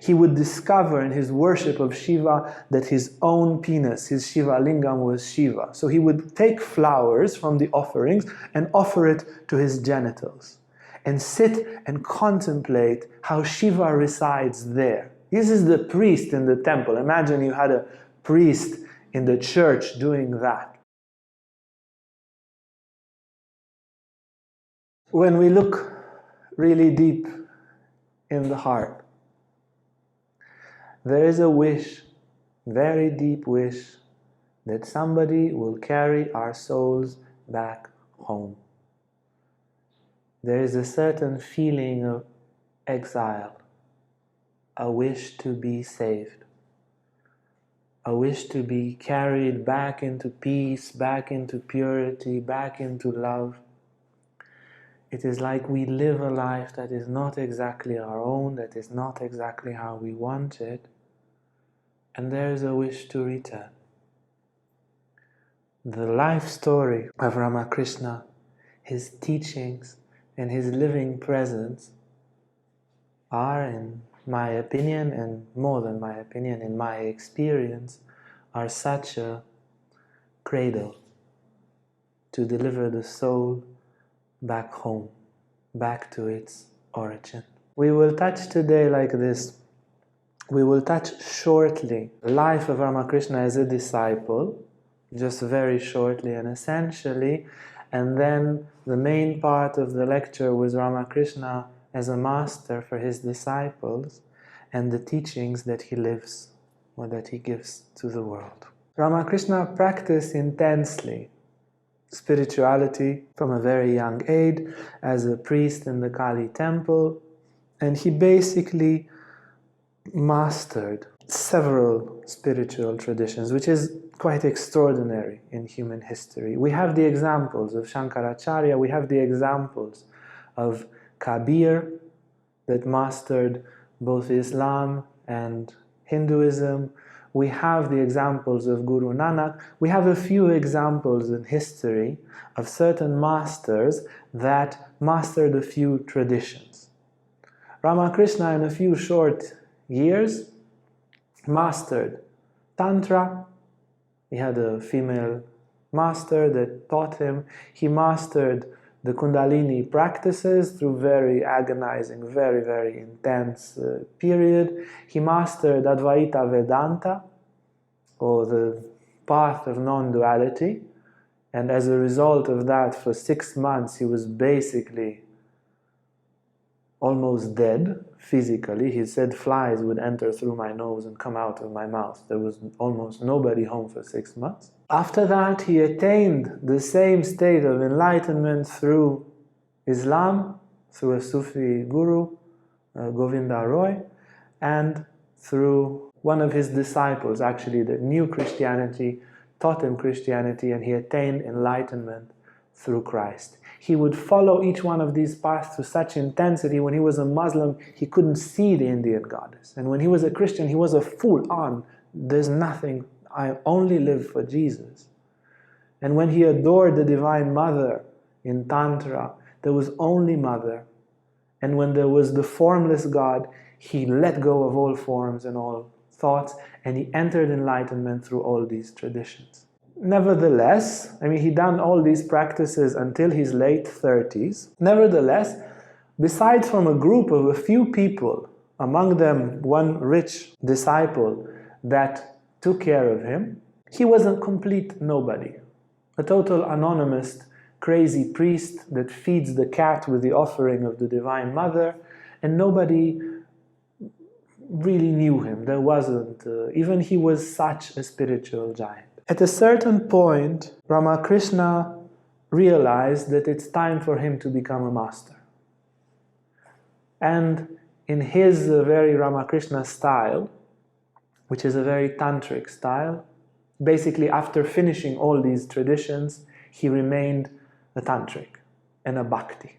He would discover in his worship of Shiva that his own penis, his Shiva lingam, was Shiva. So he would take flowers from the offerings and offer it to his genitals and sit and contemplate how Shiva resides there. This is the priest in the temple. Imagine you had a priest in the church doing that. When we look really deep in the heart, there is a wish, very deep wish, that somebody will carry our souls back home. There is a certain feeling of exile, a wish to be saved, a wish to be carried back into peace, back into purity, back into love. It is like we live a life that is not exactly our own, that is not exactly how we want it, and there is a wish to return. The life story of Ramakrishna, his teachings and his living presence are, in my opinion, and more than my opinion, in my experience, are such a cradle to deliver the soul back home, back to its origin. We will touch today like this. We will touch shortly the life of Ramakrishna as a disciple, just very shortly and essentially, and then the main part of the lecture was Ramakrishna as a master for his disciples and the teachings that he lives or that he gives to the world. Ramakrishna practiced intensely spirituality from a very young age as a priest in the Kali temple, and he basically mastered several spiritual traditions, which is quite extraordinary in human history. We have the examples of Shankaracharya, we have the examples of Kabir that mastered both Islam and Hinduism. We have the examples of Guru Nanak. We have a few examples in history of certain masters that mastered a few traditions. Ramakrishna, in a few short years, mastered Tantra. He had a female master that taught him. He mastered the Kundalini practices through very agonizing, very, very intense period. He mastered Advaita Vedanta, or the path of non-duality, and as a result of that, for 6 months he was basically almost dead physically. He said flies would enter through my nose and come out of my mouth. There was almost nobody home for 6 months. After that, he attained the same state of enlightenment through Islam, through a Sufi guru, Govinda Roy, and through one of his disciples, actually, that knew Christianity, taught him Christianity, and he attained enlightenment through Christ. He would follow each one of these paths to such intensity. When he was a Muslim, he couldn't see the Indian goddess. And when he was a Christian, he was a full-on, there's nothing, I only live for Jesus. And when he adored the Divine Mother in Tantra, there was only Mother. And when there was the formless God, he let go of all forms and all thoughts, and he entered enlightenment through all these traditions. Nevertheless, I mean, he done all these practices until his late 30s. Nevertheless, besides from a group of a few people, among them one rich disciple that took care of him, he was a complete nobody. A total anonymous, crazy priest that feeds the cat with the offering of the Divine Mother, and nobody really knew him. There wasn't, even he was such a spiritual giant. At a certain point, Ramakrishna realized that it's time for him to become a master. And in his very Ramakrishna style, which is a very Tantric style, basically after finishing all these traditions, he remained a Tantric and a Bhakti.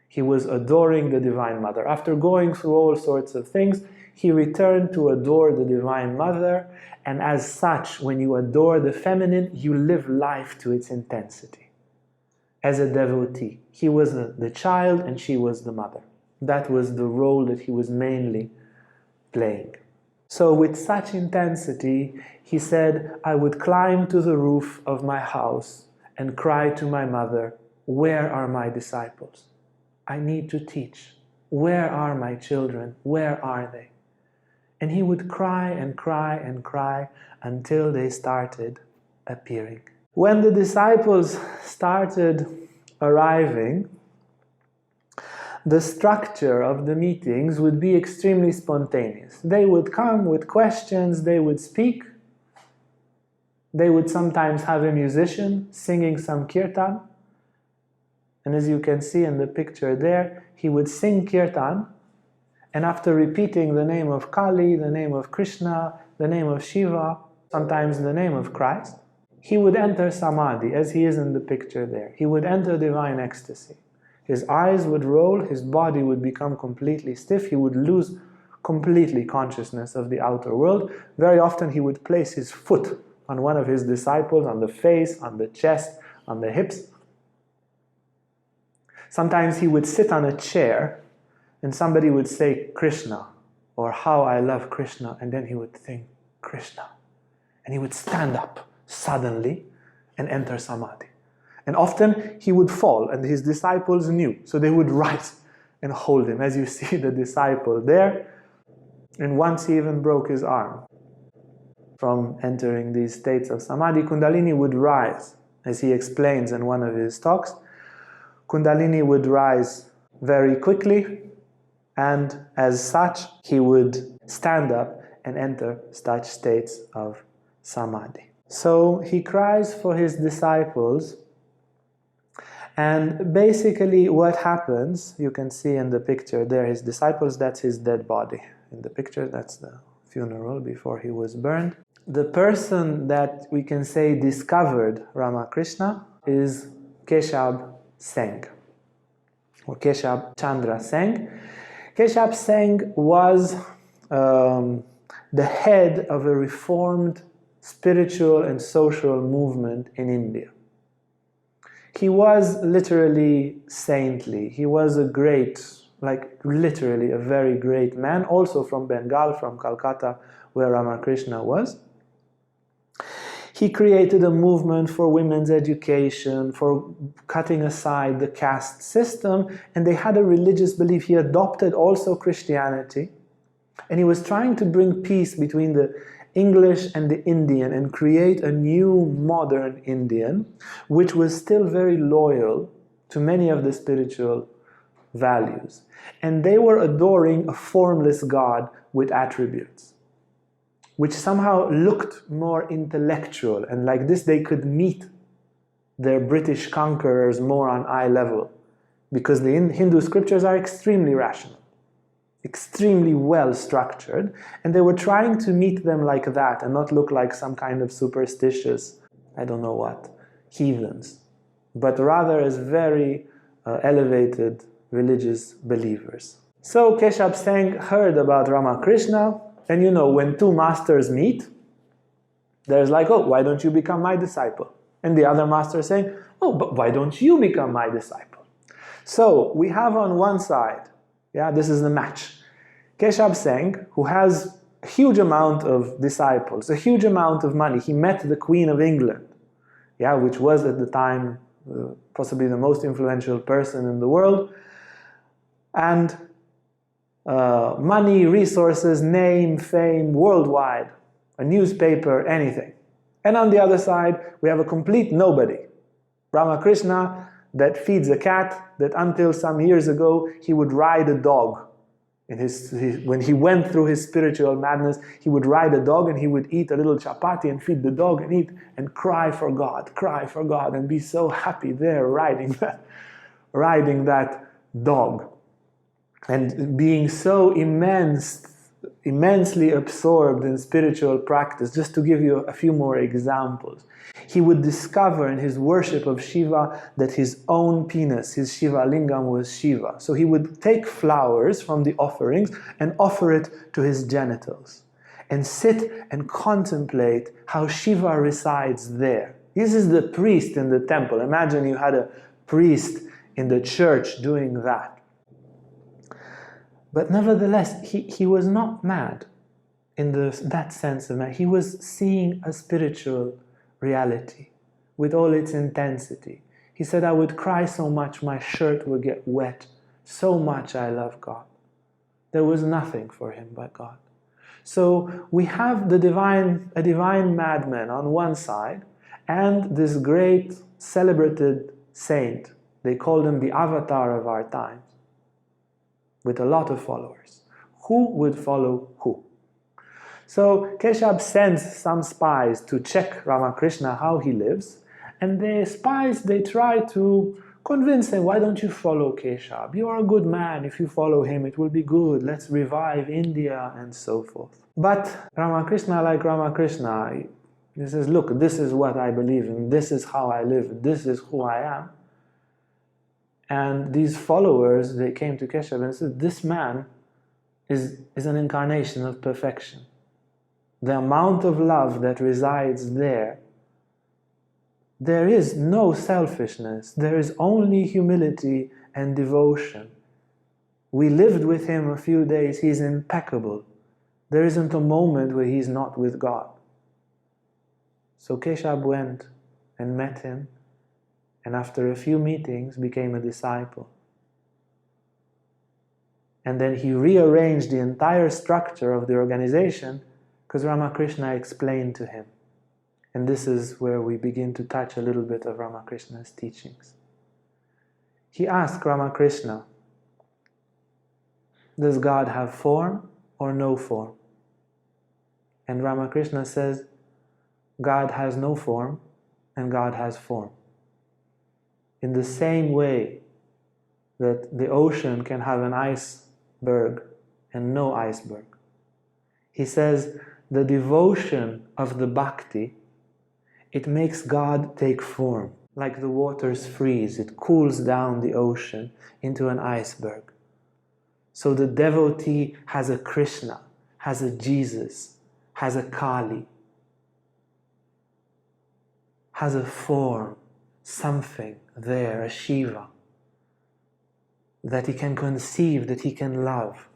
He was adoring the Divine Mother. After going through all sorts of things, he returned to adore the Divine Mother, and as such, when you adore the feminine, you live life to its intensity. As a devotee, he was the child and she was the mother. That was the role that he was mainly playing. So with such intensity, he said, I would climb to the roof of my house and cry to my mother, where are my disciples? I need to teach. Where are my children? Where are they? And he would cry and cry and cry until they started appearing. When the disciples started arriving, the structure of the meetings would be extremely spontaneous. They would come with questions, they would speak, they would sometimes have a musician singing some kirtan, and as you can see in the picture there, he would sing kirtan, and after repeating the name of Kali, the name of Krishna, the name of Shiva, sometimes the name of Christ, he would enter samadhi, as he is in the picture there. He would enter divine ecstasy. His eyes would roll, his body would become completely stiff, he would lose completely consciousness of the outer world. Very often he would place his foot on one of his disciples, on the face, on the chest, on the hips. Sometimes he would sit on a chair and somebody would say Krishna, or how I love Krishna, and then he would think Krishna. And he would stand up suddenly and enter samadhi. And often he would fall, and his disciples knew, so they would rise and hold him, as you see the disciple there. And once he even broke his arm from entering these states of samadhi. Kundalini would rise, as he explains in one of his talks. Kundalini would rise very quickly, and as such, he would stand up and enter such states of samadhi. So he cries for his disciples, and basically what happens, you can see in the picture there, his disciples, that's his dead body. In the picture, that's the funeral before he was burned. The person that we can say discovered Ramakrishna is Keshub Sen, or Keshub Chandra Sen. Keshub Sen was the head of a reformed spiritual and social movement in India. He was literally saintly. He was a great, like literally a very great man, also from Bengal, from Calcutta, where Ramakrishna was. He created a movement for women's education, for cutting aside the caste system, and they had a religious belief. He adopted also Christianity, and he was trying to bring peace between the English and the Indian and create a new modern Indian, which was still very loyal to many of the spiritual values. And they were adoring a formless God with attributes, which somehow looked more intellectual, and like this they could meet their British conquerors more on eye level, because the Hindu scriptures are extremely rational, extremely well structured, and they were trying to meet them like that and not look like some kind of superstitious, I don't know what, heathens, but rather as very elevated religious believers. So Keshub Sen heard about Ramakrishna, and you know, when two masters meet, there's like, oh, why don't you become my disciple? And the other master saying, oh, but why don't you become my disciple? So we have on one side, yeah, this is the match, Keshub Sen, who has a huge amount of disciples, a huge amount of money. He met the Queen of England, yeah, which was at the time possibly the most influential person in the world, and money, resources, name, fame, worldwide, a newspaper, anything. And on the other side, we have a complete nobody, Ramakrishna, that feeds a cat, that until some years ago he would ride a dog. When he went through his spiritual madness, he would ride a dog and he would eat a little chapati and feed the dog and eat and cry for God, and be so happy there riding that dog. And being so immensely absorbed in spiritual practice. Just to give you a few more examples. He would discover in his worship of Shiva that his own penis, his Shiva lingam, was Shiva. So he would take flowers from the offerings and offer it to his genitals. And sit and contemplate how Shiva resides there. This is the priest in the temple. Imagine you had a priest in the church doing that. But nevertheless, he was not mad. in that sense of man. He was seeing a spiritual reality with all its intensity. He said, I would cry so much my shirt would get wet. So much I love God. There was nothing for him but God. So we have a divine madman on one side, and this great celebrated saint. They called him the avatar of our times, with a lot of followers. Who would follow who? So Keshub sends some spies to check Ramakrishna how he lives, and the spies, they try to convince him, why don't you follow Keshub? You are a good man. If you follow him, it will be good. Let's revive India and so forth. But Ramakrishna, like Ramakrishna, he says, look, this is what I believe in. This is how I live. This is who I am. And these followers, they came to Keshub and said, this man is an incarnation of perfection. The amount of love that resides there, there is no selfishness. There is only humility and devotion. We lived with him a few days. He's impeccable. There isn't a moment where he's not with God. So Keshub went and met him, and after a few meetings became a disciple. And then he rearranged the entire structure of the organization because Ramakrishna explained to him. And this is where we begin to touch a little bit of Ramakrishna's teachings. He asked Ramakrishna, does God have form or no form? And Ramakrishna says, God has no form and God has form. In the same way that the ocean can have an iceberg and no iceberg. He says, the devotion of the bhakti, it makes God take form. Like the waters freeze, it cools down the ocean into an iceberg. So the devotee has a Krishna, has a Jesus, has a Kali, has a form, something there, a Shiva, that he can conceive, that he can love.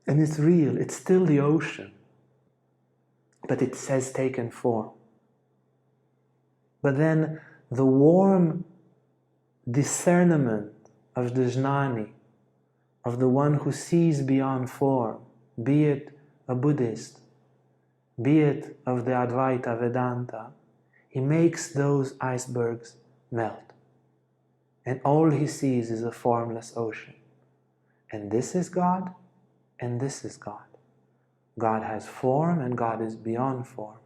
And it's real, it's still the ocean, but it says taken form. But then the warm discernment of the jnani, of the one who sees beyond form, be it a Buddhist, be it of the Advaita Vedanta, he makes those icebergs melt. And all he sees is a formless ocean. And this is God, and this is God. God has form, and God is beyond form.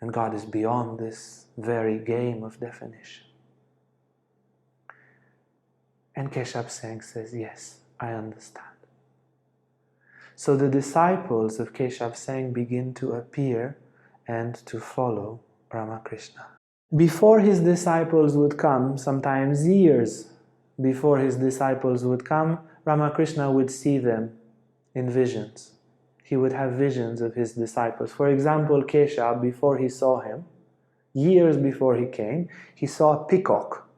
And God is beyond this very game of definition. And Keshub Sen says, yes, I understand. So the disciples of Keshub Sen begin to appear and to follow Ramakrishna. Before his disciples would come, sometimes years before his disciples would come, Ramakrishna would see them in visions. He would have visions of his disciples. For example, Keshub, before he saw him, years before he came, he saw a peacock,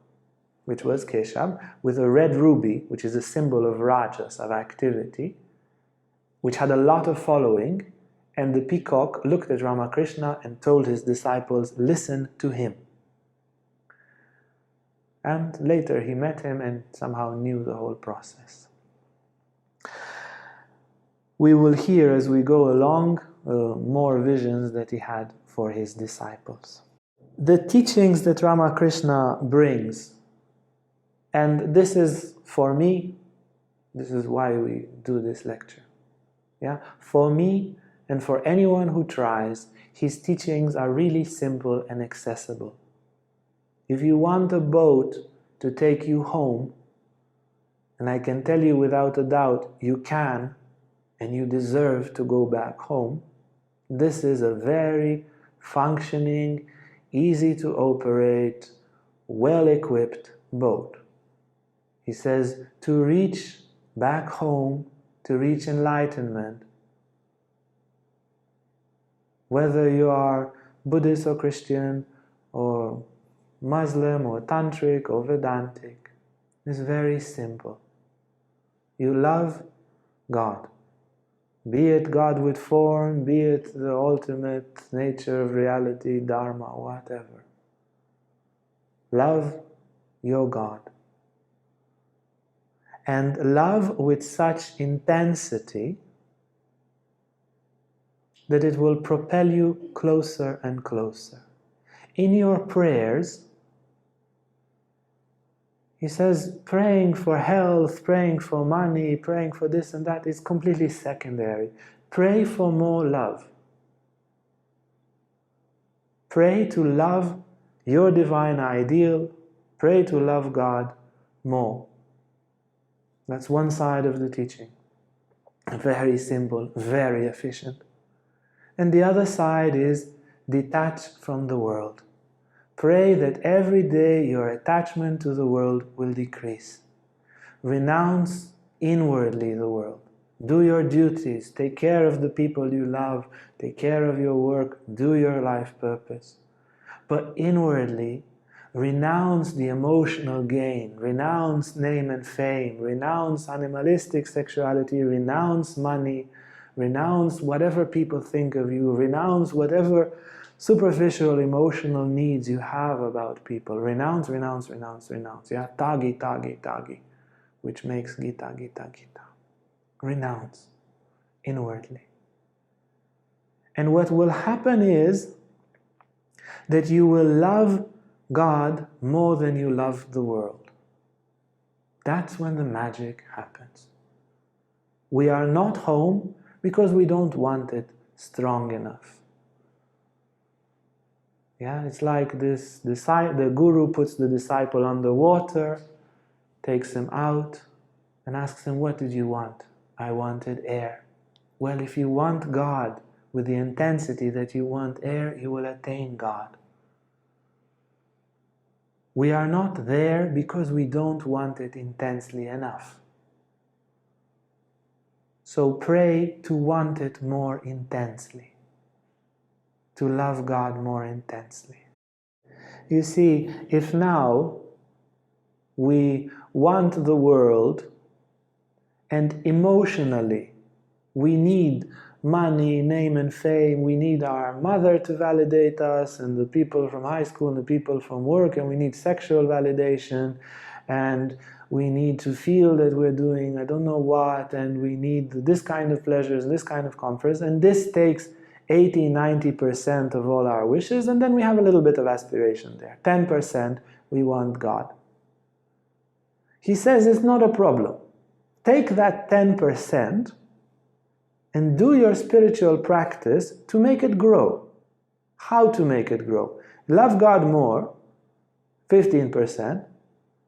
which was Keshub, with a red ruby, which is a symbol of rajas, of activity, which had a lot of following, and the peacock looked at Ramakrishna and told his disciples, listen to him. And later he met him and somehow knew the whole process. We will hear as we go along more visions that he had for his disciples. The teachings that Ramakrishna brings, and this is for me, this is why we do this lecture. Yeah? For me and for anyone who tries, his teachings are really simple and accessible. If you want a boat to take you home, and I can tell you without a doubt, you can, and you deserve to go back home, this is a very functioning, easy to operate, well-equipped boat. He says, to reach back home, to reach enlightenment, whether you are Buddhist or Christian or Muslim or Tantric or Vedantic, is very simple. You love God. Be it God with form, be it the ultimate nature of reality, Dharma, whatever. Love your God. And love with such intensity that it will propel you closer and closer. In your prayers, he says praying for health, praying for money, praying for this and that is completely secondary. Pray for more love. Pray to love your divine ideal. Pray to love God more. That's one side of the teaching. Very simple, very efficient. And the other side is detach from the world. Pray that every day your attachment to the world will decrease. Renounce inwardly the world. Do your duties. Take care of the people you love. Take care of your work. Do your life purpose. But inwardly, renounce the emotional gain. Renounce name and fame. Renounce animalistic sexuality. Renounce money. Renounce whatever people think of you. Renounce whatever superficial emotional needs you have about people. Renounce, renounce, renounce, renounce. Yeah, tagi, tagi, tagi, which makes Gita, Gita, Gita. Renounce inwardly. And what will happen is that you will love God more than you love the world. That's when the magic happens. We are not home because we don't want it strong enough. Yeah, it's like this, the guru puts the disciple under water, takes him out, and asks him, what did you want? I wanted air. Well, if you want God with the intensity that you want air, you will attain God. We are not there because we don't want it intensely enough. So pray to want it more intensely, to love God more intensely. You see, if now we want the world and emotionally we need money, name and fame, we need our mother to validate us and the people from high school and the people from work, and we need sexual validation, and we need to feel that we're doing I don't know what, and we need this kind of pleasures, this kind of comforts, and this takes 80-90% of all our wishes, and then we have a little bit of aspiration there. 10% we want God. He says it's not a problem. Take that 10% and do your spiritual practice to make it grow. How to make it grow? Love God more, 15%,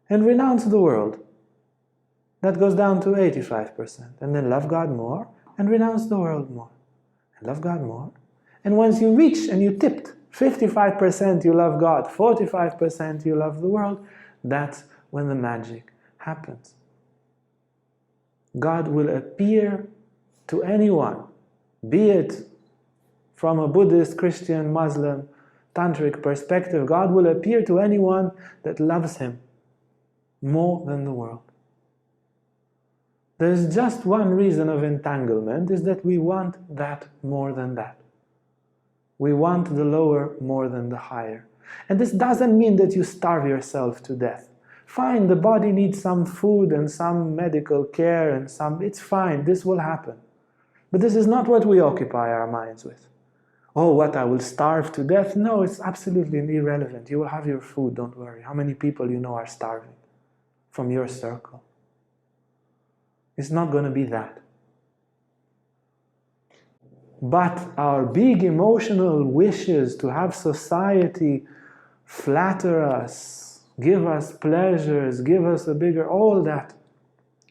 and renounce the world. That goes down to 85%. And then love God more and renounce the world more. And love God more. And once you reach and you tipped 55% you love God, 45% you love the world, that's when the magic happens. God will appear to anyone, be it from a Buddhist, Christian, Muslim, Tantric perspective. God will appear to anyone that loves Him more than the world. There's just one reason of entanglement, is that we want that more than that. We want the lower more than the higher. And this doesn't mean that you starve yourself to death. Fine, the body needs some food and some medical care and it's fine, this will happen. But this is not what we occupy our minds with. Oh, what, I will starve to death? No, it's absolutely irrelevant. You will have your food, don't worry. How many people you know are starving from your circle? It's not going to be that. But our big emotional wishes to have society flatter us, give us pleasures, give us a bigger, all that,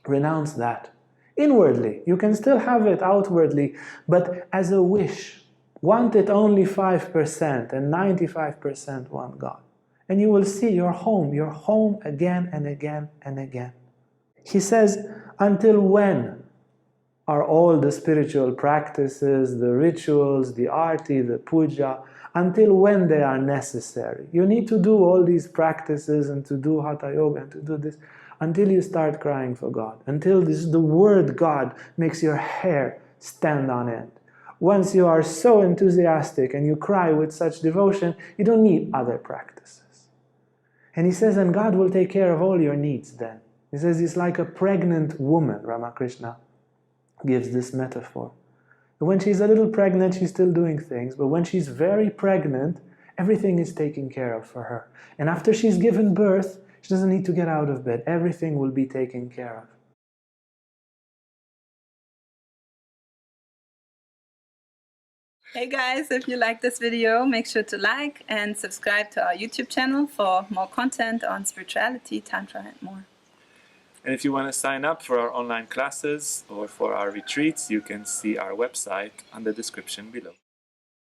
renounce that. Inwardly, you can still have it outwardly, but as a wish, want it only 5% and 95% want God. And you will see you're home again and again and again. He says, until when are all the spiritual practices, the rituals, the arti, the puja, until when they are necessary? You need to do all these practices and to do hatha yoga and to do this until you start crying for God, until the word God makes your hair stand on it. Once you are so enthusiastic and you cry with such devotion, you don't need other practices. And he says, and God will take care of all your needs then. He says it's like a pregnant woman. Ramakrishna gives this metaphor. When she's a little pregnant, she's still doing things, but when she's very pregnant, everything is taken care of for her. And after she's given birth, she doesn't need to get out of bed. Everything will be taken care of. Hey guys, if you like this video, make sure to like and subscribe to our YouTube channel for more content on spirituality, Tantra and more. And if you want to sign up for our online classes or for our retreats, you can see our website on the description below.